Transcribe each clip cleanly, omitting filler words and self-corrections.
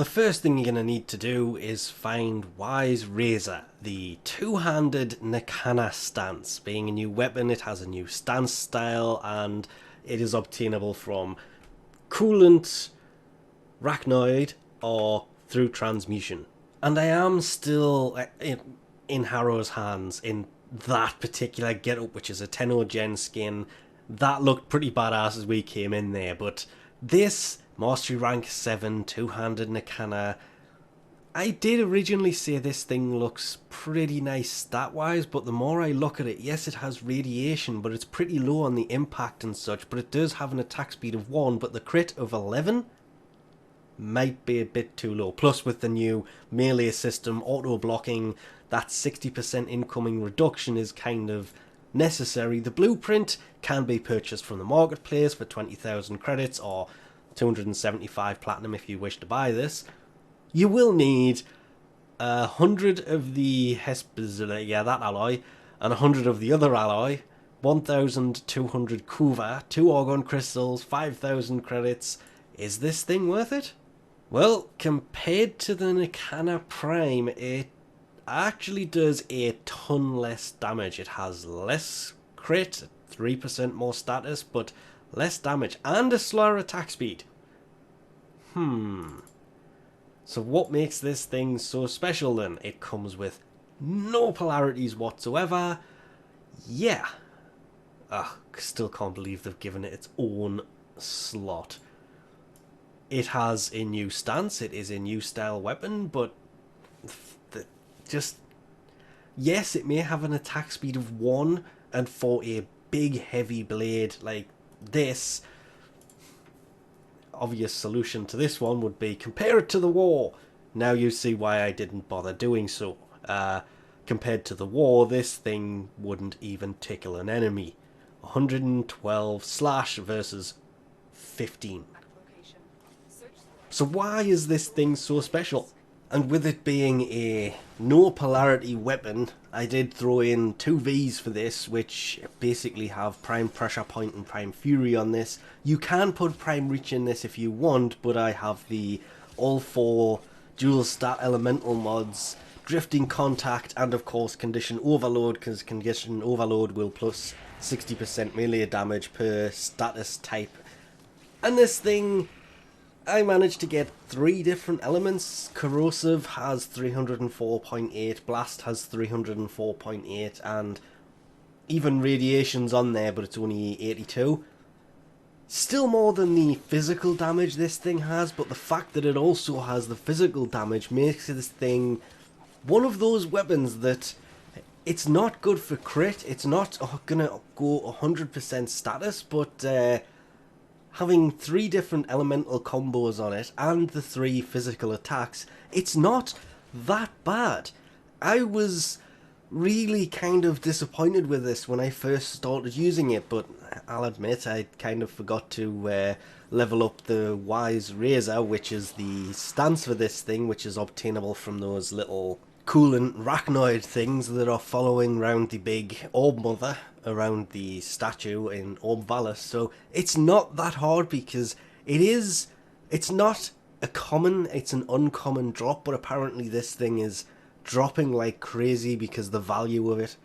The first thing you're going to need to do is find Wise Razor, the two-handed nikana stance. Being a new weapon, it has a new stance style, and it is obtainable from coolant, rachnoid, or through transmutation. And I am still in Harrow's hands in that particular getup, which is a 10 gen skin. That looked pretty badass as we came in there, but this Mastery Rank 7 two-handed nikana, I did originally say this thing looks pretty nice stat-wise, but the more I look at it, yes, it has radiation, but it's pretty low on the impact and such, but it does have an attack speed of 1, but the crit of 11 might be a bit too low. Plus, with the new melee system, auto-blocking, that 60% incoming reduction is kind of necessary. The blueprint can be purchased from the marketplace for 20,000 credits, or 275 platinum if you wish to buy this. You will need 100 of the that alloy, and 100 of the other alloy, 1,200 kuva, 2 orgon crystals, 5,000 credits. Is this thing worth it? Well, compared to the Nikana Prime, it actually does a ton less damage. It has less crit, 3% more status, but less damage, and a slower attack speed. So what makes this thing so special then? It comes with no polarities whatsoever. Yeah. Still can't believe they've given it its own slot. It has a new stance, it is a new style weapon, but yes, it may have an attack speed of 1, and for a big heavy blade like this, obvious solution to this one would be compare it to the war. Now you see why I didn't bother doing so. Compared to the war, this thing wouldn't even tickle an enemy. 112 slash versus 15. So why is this thing so special? And with it being a no polarity weapon, I did throw in 2 Vs for this, which basically have Prime Pressure Point and Prime Fury on this. You can put Prime Reach in this if you want, but I have the all 4 dual stat elemental mods, Drifting Contact, and of course Condition Overload, because Condition Overload will plus 60% melee damage per status type. And this thing, I managed to get 3 different elements. Corrosive has 304.8, Blast has 304.8, and even Radiation's on there, but it's only 82. Still more than the physical damage this thing has, but the fact that it also has the physical damage makes this thing one of those weapons that it's not good for crit, it's not gonna go 100% status, but having 3 different elemental combos on it and the 3 physical attacks, it's not that bad. I was really kind of disappointed with this when I first started using it, but I'll admit I kind of forgot to level up the Wise Razor, which is the stance for this thing, which is obtainable from those little coolant rachnoid things that are following around the big orb mother around the statue in Orb Valus. So it's not that hard, because it's not a common, it's an uncommon drop, but apparently this thing is dropping like crazy because the value of it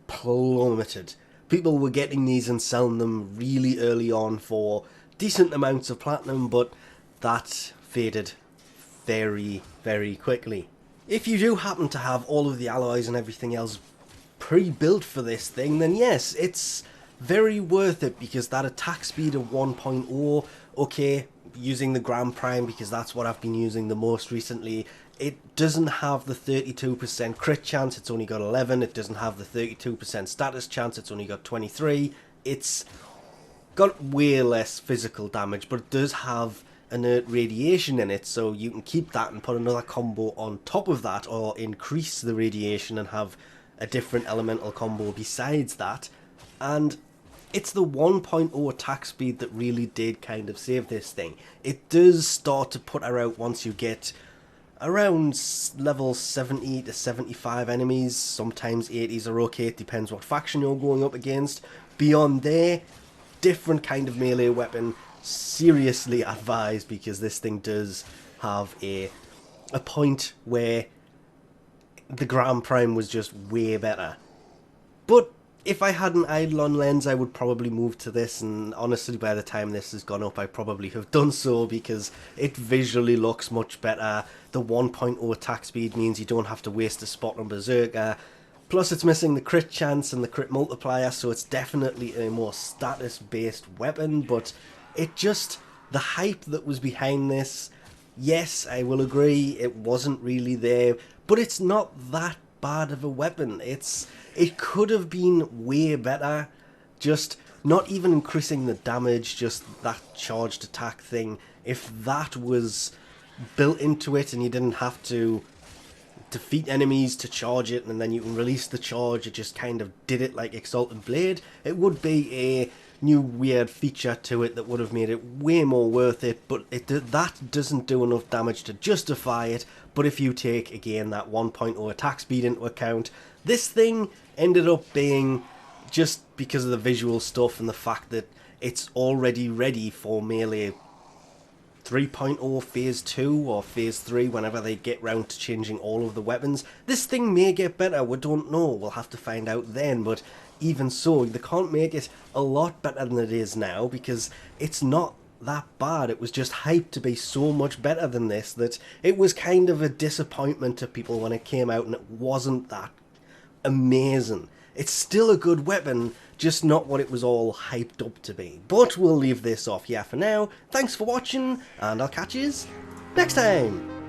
plummeted. People were getting these and selling them really early on for decent amounts of platinum, but that faded very, very quickly. If you do happen to have all of the alloys and everything else pre-built for this thing, then yes, it's very worth it, because that attack speed of 1.0, okay, using the Grand Prime because that's what I've been using the most recently, it doesn't have the 32% crit chance, it's only got 11, it doesn't have the 32% status chance, it's only got 23, it's got way less physical damage, but it does have inert radiation in it, so you can keep that and put another combo on top of that, or increase the radiation and have a different elemental combo besides that. And it's the 1.0 attack speed that really did kind of save this thing. It does start to put her out once you get around level 70 to 75 enemies. Sometimes 80s are okay, it depends what faction you're going up against. Beyond there, different kind of melee weapon, seriously advised, because this thing does have a point where the Grand Prime was just way better. But if I had an Eidolon lens, I would probably move to this, and honestly, by the time this has gone up, I probably have done so, because it visually looks much better. The 1.0 attack speed means you don't have to waste a spot on Berserker. Plus, it's missing the crit chance and the crit multiplier, so it's definitely a more status-based weapon, but it just... the hype that was behind this, yes, I will agree, it wasn't really there, but it's not that bad of a weapon. It could have been way better, just not even increasing the damage, just that charged attack thing. If that was built into it and you didn't have to defeat enemies to charge it and then you can release the charge, it just kind of did it like Exalted Blade, it would be a new weird feature to it that would have made it way more worth it, but that doesn't do enough damage to justify it. But if you take, again, that 1.0 attack speed into account, this thing ended up being, just because of the visual stuff and the fact that it's already ready for Melee 3.0 Phase 2 or Phase 3, whenever they get round to changing all of the weapons. This thing may get better, we don't know, we'll have to find out then, but even so, they can't make it a lot better than it is now, because it's not that bad. It was just hyped to be so much better than this that it was kind of a disappointment to people when it came out and it wasn't that amazing. It's still a good weapon, just not what it was all hyped up to be. But we'll leave this off here for now. Thanks for watching, and I'll catch yous next time!